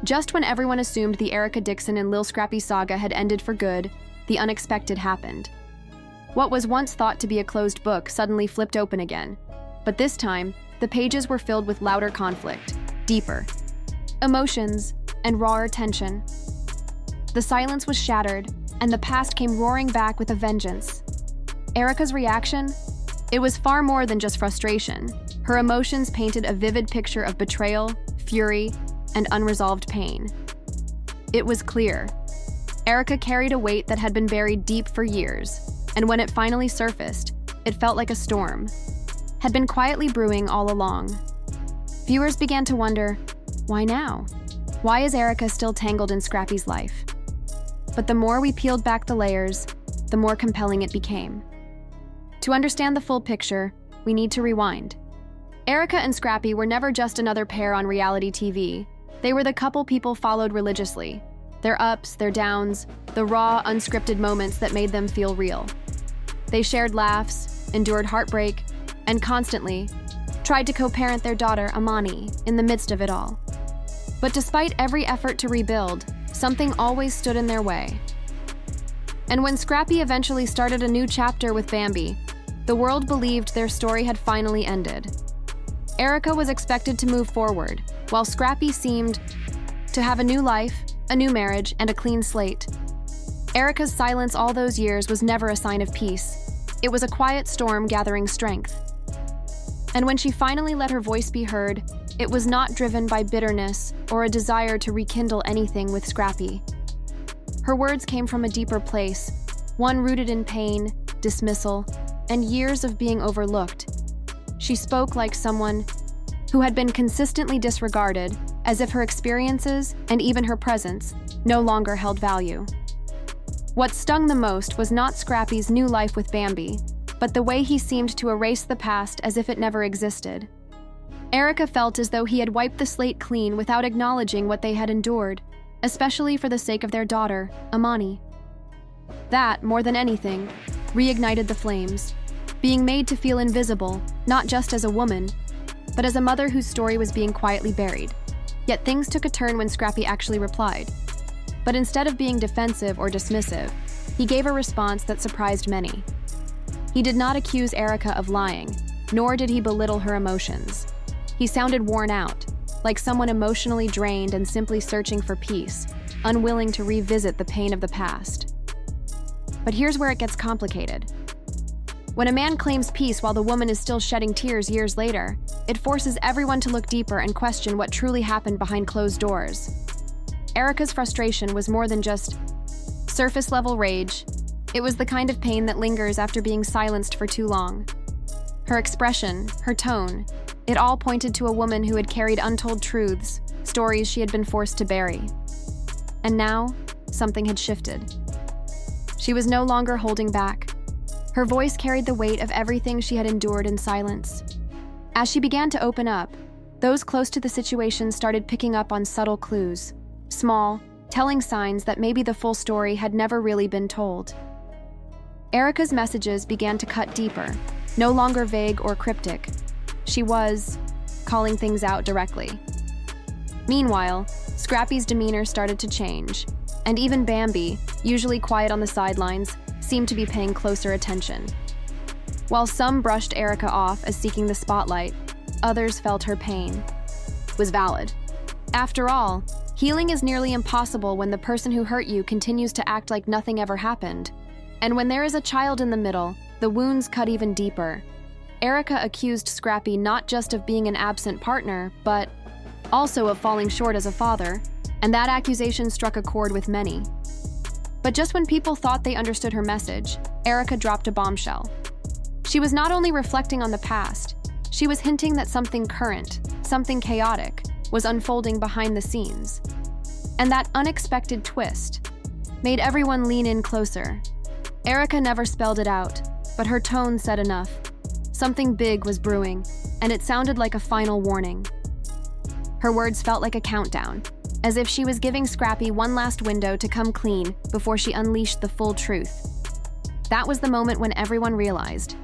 Just when everyone assumed the Erica Dixon and Lil Scrappy saga had ended for good, the unexpected happened. What was once thought to be a closed book suddenly flipped open again, but this time, the pages were filled with louder conflict, deeper emotions, and rawer tension. The silence was shattered, and the past came roaring back with a vengeance. Erica's reaction? It was far more than just frustration. Her emotions painted a vivid picture of betrayal, fury, and unresolved pain. It was clear. Erica carried a weight that had been buried deep for years, and when it finally surfaced, it felt like a storm had been quietly brewing all along. Viewers began to wonder, why now? Why is Erica still tangled in Scrappy's life? But the more we peeled back the layers, the more compelling it became. To understand the full picture, we need to rewind. Erica and Scrappy were never just another pair on reality TV. They were the couple people followed religiously. Their ups, their downs, the raw, unscripted moments that made them feel real. They shared laughs, endured heartbreak, and constantly tried to co-parent their daughter, Amani, in the midst of it all. But despite every effort to rebuild, something always stood in their way. And when Scrappy eventually started a new chapter with Bambi, the world believed their story had finally ended. Erica was expected to move forward, while Scrappy seemed to have a new life, a new marriage, and a clean slate. Erica's silence all those years was never a sign of peace. It was a quiet storm gathering strength. And when she finally let her voice be heard, it was not driven by bitterness or a desire to rekindle anything with Scrappy. Her words came from a deeper place, one rooted in pain, dismissal, and years of being overlooked. She spoke like someone who had been consistently disregarded, as if her experiences and even her presence no longer held value. What stung the most was not Scrappy's new life with Bambi, but the way he seemed to erase the past as if it never existed. Erica felt as though he had wiped the slate clean without acknowledging what they had endured, especially for the sake of their daughter, Amani. That, more than anything, reignited the flames, being made to feel invisible, not just as a woman, but as a mother whose story was being quietly buried. Yet things took a turn when Scrappy actually replied. But instead of being defensive or dismissive, he gave a response that surprised many. He did not accuse Erica of lying, nor did he belittle her emotions. He sounded worn out, like someone emotionally drained and simply searching for peace, unwilling to revisit the pain of the past. But here's where it gets complicated. When a man claims peace while the woman is still shedding tears years later, it forces everyone to look deeper and question what truly happened behind closed doors. Erica's frustration was more than just surface-level rage. It was the kind of pain that lingers after being silenced for too long. Her expression, her tone, it all pointed to a woman who had carried untold truths, stories she had been forced to bury. And now, something had shifted. She was no longer holding back. Her voice carried the weight of everything she had endured in silence. As she began to open up, those close to the situation started picking up on subtle clues, small, telling signs that maybe the full story had never really been told. Erica's messages began to cut deeper, no longer vague or cryptic. She was calling things out directly. Meanwhile, Scrappy's demeanor started to change, and even Bambi, usually quiet on the sidelines, seemed to be paying closer attention. While some brushed Erica off as seeking the spotlight, others felt her pain was valid. After all, healing is nearly impossible when the person who hurt you continues to act like nothing ever happened. And when there is a child in the middle, the wounds cut even deeper. Erica accused Scrappy not just of being an absent partner, but also of falling short as a father, and that accusation struck a chord with many. But just when people thought they understood her message, Erica dropped a bombshell. She was not only reflecting on the past, she was hinting that something current, something chaotic, was unfolding behind the scenes. And that unexpected twist made everyone lean in closer. Erica never spelled it out, but her tone said enough. Something big was brewing, and it sounded like a final warning. Her words felt like a countdown, as if she was giving Scrappy one last window to come clean before she unleashed the full truth. That was the moment when everyone realized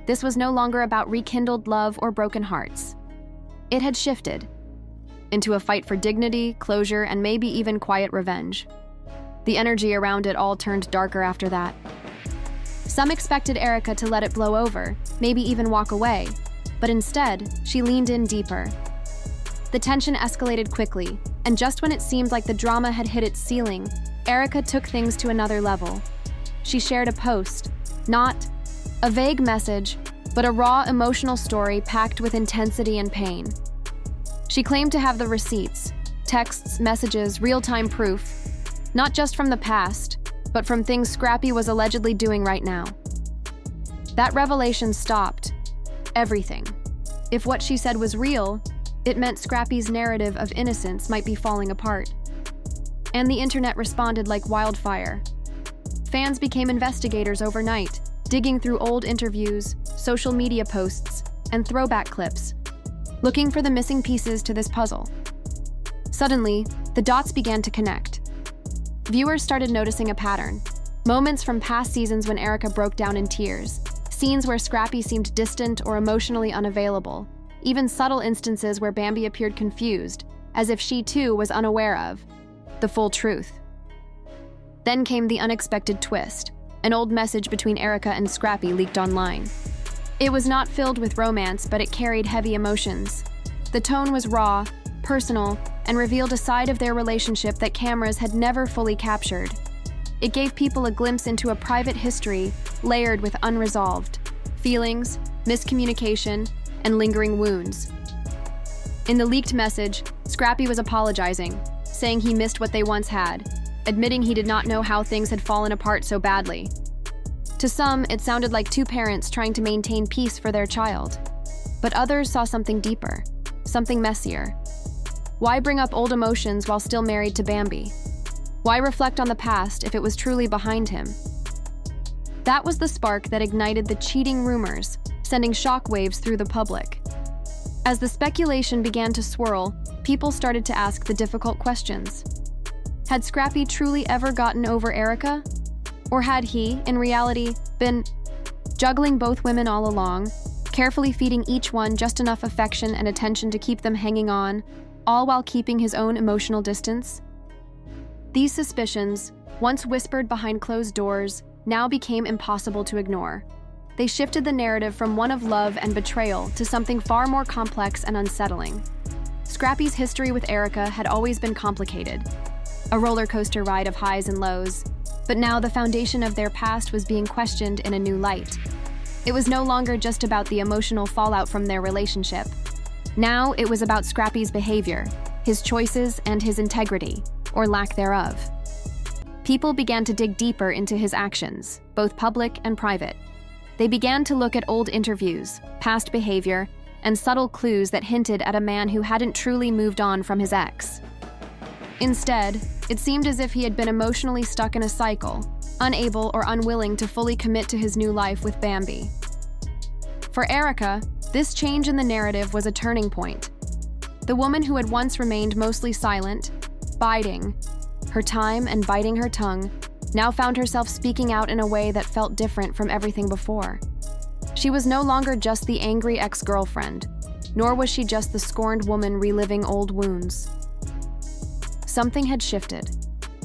this was no longer about rekindled love or broken hearts. It had shifted. into a fight for dignity, closure, and maybe even quiet revenge. The energy around it all turned darker after that. Some expected Erica to let it blow over, maybe even walk away, but instead, she leaned in deeper. The tension escalated quickly, and just when it seemed like the drama had hit its ceiling, Erica took things to another level. She shared a post, not a vague message, but a raw emotional story packed with intensity and pain. She claimed to have the receipts, texts, messages, real-time proof, not just from the past, but from things Scrappy was allegedly doing right now. That revelation stopped everything. If what she said was real, it meant Scrappy's narrative of innocence might be falling apart. And the internet responded like wildfire. Fans became investigators overnight, digging through old interviews, social media posts, and throwback clips, looking for the missing pieces to this puzzle. Suddenly, the dots began to connect. Viewers started noticing a pattern. Moments from past seasons when Erica broke down in tears, scenes where Scrappy seemed distant or emotionally unavailable, even subtle instances where Bambi appeared confused, as if she too was unaware of the full truth. Then came the unexpected twist. An old message between Erica and Scrappy leaked online. It was not filled with romance, but it carried heavy emotions. The tone was raw, personal, and revealed a side of their relationship that cameras had never fully captured. It gave people a glimpse into a private history layered with unresolved feelings, miscommunication, and lingering wounds. In the leaked message, Scrappy was apologizing, saying he missed what they once had, admitting he did not know how things had fallen apart so badly. To some, it sounded like two parents trying to maintain peace for their child. But others saw something deeper, something messier. Why bring up old emotions while still married to Bambi? Why reflect on the past if it was truly behind him? That was the spark that ignited the cheating rumors, sending shockwaves through the public. As the speculation began to swirl, people started to ask the difficult questions. Had Scrappy truly ever gotten over Erica? Or had he, in reality, been juggling both women all along, carefully feeding each one just enough affection and attention to keep them hanging on, all while keeping his own emotional distance? These suspicions, once whispered behind closed doors, now became impossible to ignore. They shifted the narrative from one of love and betrayal to something far more complex and unsettling. Scrappy's history with Erica had always been complicated, a roller coaster ride of highs and lows, but now the foundation of their past was being questioned in a new light. It was no longer just about the emotional fallout from their relationship. Now it was about Scrappy's behavior, his choices, and his integrity, or lack thereof. People began to dig deeper into his actions, both public and private. They began to look at old interviews, past behavior, and subtle clues that hinted at a man who hadn't truly moved on from his ex. Instead, it seemed as if he had been emotionally stuck in a cycle, unable or unwilling to fully commit to his new life with Bambi. For Erica, this change in the narrative was a turning point. The woman who had once remained mostly silent, biding her time and biting her tongue, now found herself speaking out in a way that felt different from everything before. She was no longer just the angry ex-girlfriend, nor was she just the scorned woman reliving old wounds. Something had shifted.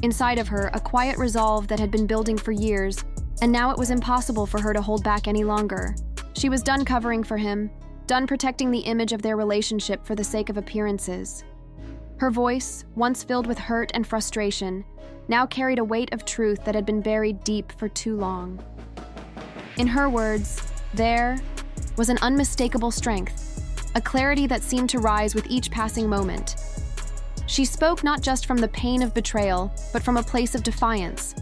Inside of her, a quiet resolve that had been building for years, and now it was impossible for her to hold back any longer. She was done covering for him, done protecting the image of their relationship for the sake of appearances. Her voice, once filled with hurt and frustration, now carried a weight of truth that had been buried deep for too long. In her words, there was an unmistakable strength, a clarity that seemed to rise with each passing moment. She spoke not just from the pain of betrayal, but from a place of defiance,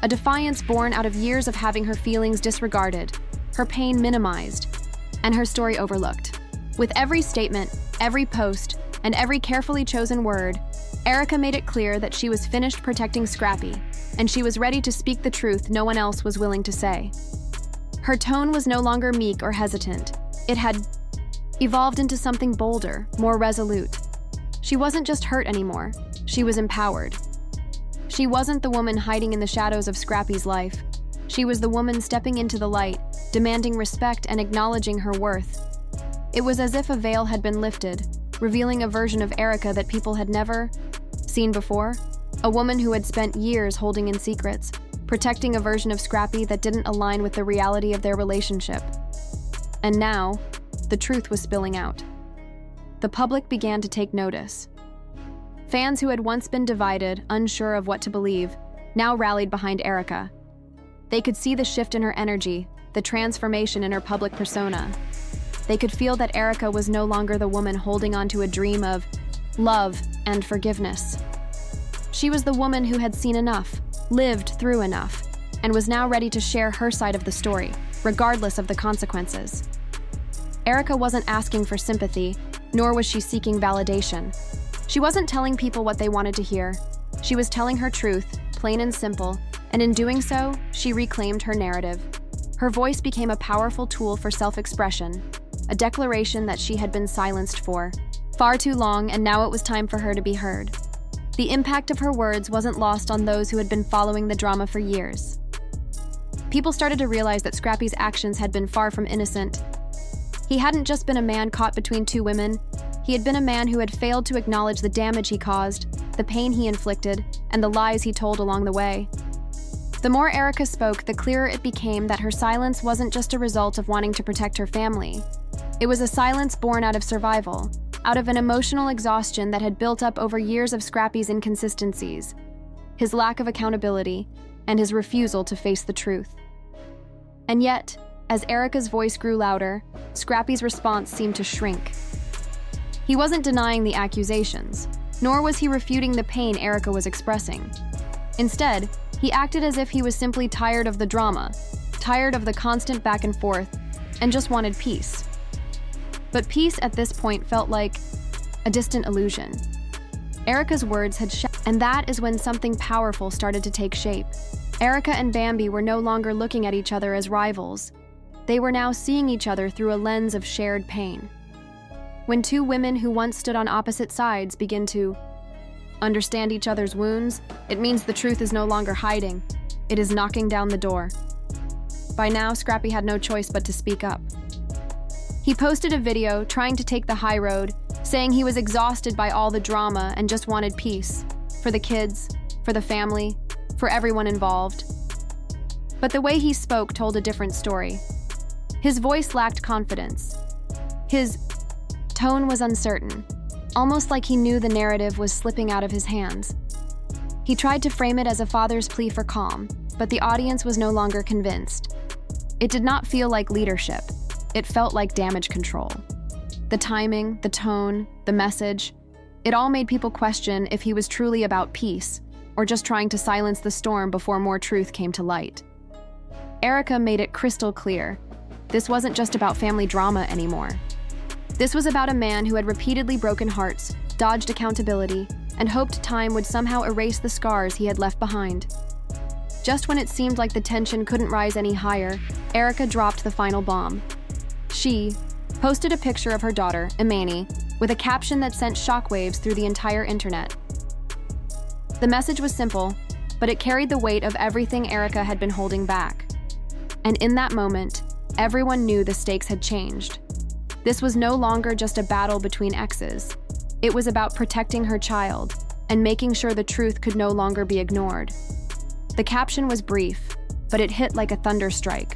a defiance born out of years of having her feelings disregarded, her pain minimized, and her story overlooked. With every statement, every post, and every carefully chosen word, Erica made it clear that she was finished protecting Scrappy, and she was ready to speak the truth no one else was willing to say. Her tone was no longer meek or hesitant. It had evolved into something bolder, more resolute. She wasn't just hurt anymore, she was empowered. She wasn't the woman hiding in the shadows of Scrappy's life. She was the woman stepping into the light, demanding respect and acknowledging her worth. It was as if a veil had been lifted, revealing a version of Erica that people had never seen before. A woman who had spent years holding in secrets, protecting a version of Scrappy that didn't align with the reality of their relationship. And now, the truth was spilling out. The public began to take notice. Fans who had once been divided, unsure of what to believe, now rallied behind Erica. They could see the shift in her energy, the transformation in her public persona. They could feel that Erica was no longer the woman holding on to a dream of love and forgiveness. She was the woman who had seen enough, lived through enough, and was now ready to share her side of the story, regardless of the consequences. Erica wasn't asking for sympathy, nor was she seeking validation. She wasn't telling people what they wanted to hear. She was telling her truth, plain and simple, and in doing so, she reclaimed her narrative. Her voice became a powerful tool for self-expression, a declaration that she had been silenced for far too long, and now it was time for her to be heard. The impact of her words wasn't lost on those who had been following the drama for years. People started to realize that Scrappy's actions had been far from innocent. He hadn't just been a man caught between two women. He had been a man who had failed to acknowledge the damage he caused, the pain he inflicted, and the lies he told along the way. The more Erica spoke, the clearer it became that her silence wasn't just a result of wanting to protect her family. It was a silence born out of survival, out of an emotional exhaustion that had built up over years of Scrappy's inconsistencies, his lack of accountability, and his refusal to face the truth. And yet, as Erica's voice grew louder, Scrappy's response seemed to shrink. He wasn't denying the accusations, nor was he refuting the pain Erica was expressing. Instead, he acted as if he was simply tired of the drama, tired of the constant back and forth, and just wanted peace. But peace at this point felt like a distant illusion. Erica's words had and that is when something powerful started to take shape. Erica and Bambi were no longer looking at each other as rivals. They were now seeing each other through a lens of shared pain. When two women who once stood on opposite sides begin to understand each other's wounds, it means the truth is no longer hiding. It is knocking down the door. By now, Scrappy had no choice but to speak up. He posted a video trying to take the high road, saying he was exhausted by all the drama and just wanted peace. For the kids, for the family, for everyone involved. But the way he spoke told a different story. His voice lacked confidence. His tone was uncertain, almost like he knew the narrative was slipping out of his hands. He tried to frame it as a father's plea for calm, but the audience was no longer convinced. It did not feel like leadership. It felt like damage control. The timing, the tone, the message, it all made people question if he was truly about peace or just trying to silence the storm before more truth came to light. Erica made it crystal clear. This wasn't just about family drama anymore. This was about a man who had repeatedly broken hearts, dodged accountability, and hoped time would somehow erase the scars he had left behind. Just when it seemed like the tension couldn't rise any higher, Erica dropped the final bomb. She posted a picture of her daughter, Imani, with a caption that sent shockwaves through the entire internet. The message was simple, but it carried the weight of everything Erica had been holding back. And in that moment, everyone knew the stakes had changed. This was no longer just a battle between exes. It was about protecting her child and making sure the truth could no longer be ignored. The caption was brief, but it hit like a thunderstrike.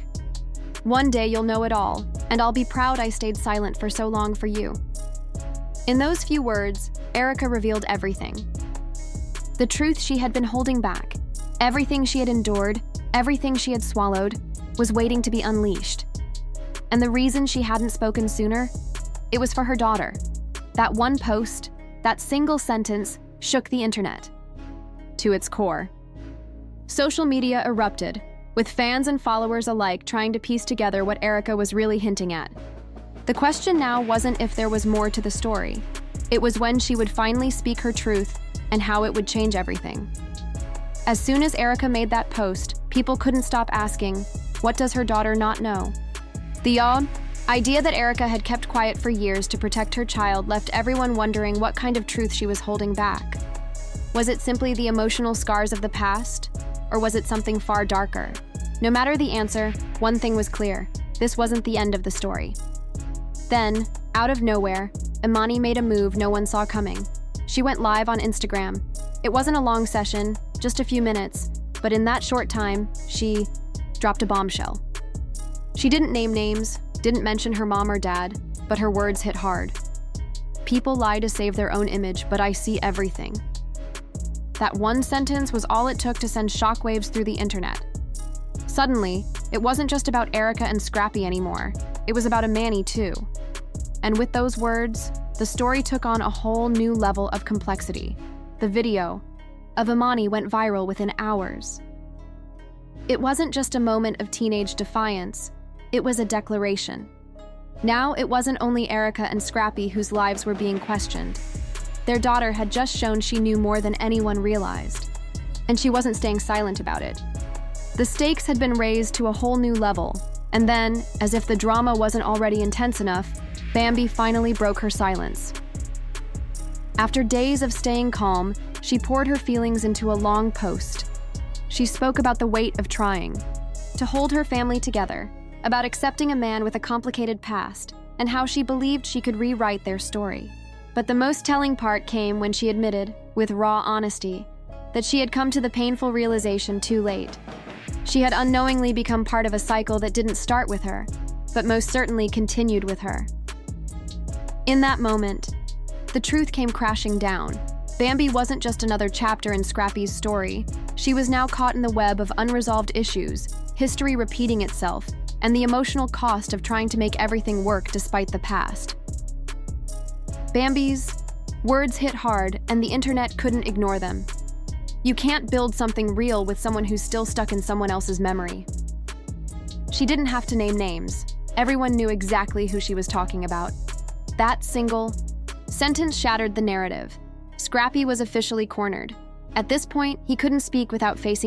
One day you'll know it all, and I'll be proud I stayed silent for so long for you. In those few words, Erica revealed everything. The truth she had been holding back, everything she had endured, everything she had swallowed, was waiting to be unleashed. And the reason she hadn't spoken sooner? It was for her daughter. That one post, that single sentence, shook the internet to its core. Social media erupted, with fans and followers alike trying to piece together what Erica was really hinting at. The question now wasn't if there was more to the story. It was when she would finally speak her truth and how it would change everything. As soon as Erica made that post, people couldn't stop asking, what does her daughter not know? The idea that Erica had kept quiet for years to protect her child left everyone wondering what kind of truth she was holding back. Was it simply the emotional scars of the past? Or was it something far darker? No matter the answer, one thing was clear. This wasn't the end of the story. Then, out of nowhere, Imani made a move no one saw coming. She went live on Instagram. It wasn't a long session, just a few minutes, but in that short time, she dropped a bombshell. She didn't name names, didn't mention her mom or dad, but her words hit hard. People lie to save their own image, but I see everything. That one sentence was all it took to send shockwaves through the internet. Suddenly, it wasn't just about Erica and Scrappy anymore. It was about Imani too. And with those words, the story took on a whole new level of complexity. The video of Imani went viral within hours. It wasn't just a moment of teenage defiance, it was a declaration. Now it wasn't only Erica and Scrappy whose lives were being questioned. Their daughter had just shown she knew more than anyone realized, and she wasn't staying silent about it. The stakes had been raised to a whole new level, and then, as if the drama wasn't already intense enough, Bambi finally broke her silence. After days of staying calm, she poured her feelings into a long post. She spoke about the weight of trying to hold her family together, about accepting a man with a complicated past, and how she believed she could rewrite their story. But the most telling part came when she admitted, with raw honesty, that she had come to the painful realization too late. She had unknowingly become part of a cycle that didn't start with her, but most certainly continued with her. In that moment, the truth came crashing down. Bambi wasn't just another chapter in Scrappy's story. She was now caught in the web of unresolved issues, history repeating itself, and the emotional cost of trying to make everything work despite the past. Bambi's words hit hard, and the internet couldn't ignore them. You can't build something real with someone who's still stuck in someone else's memory. She didn't have to name names. Everyone knew exactly who she was talking about. That single sentence shattered the narrative. Scrappy was officially cornered. At this point, he couldn't speak without facing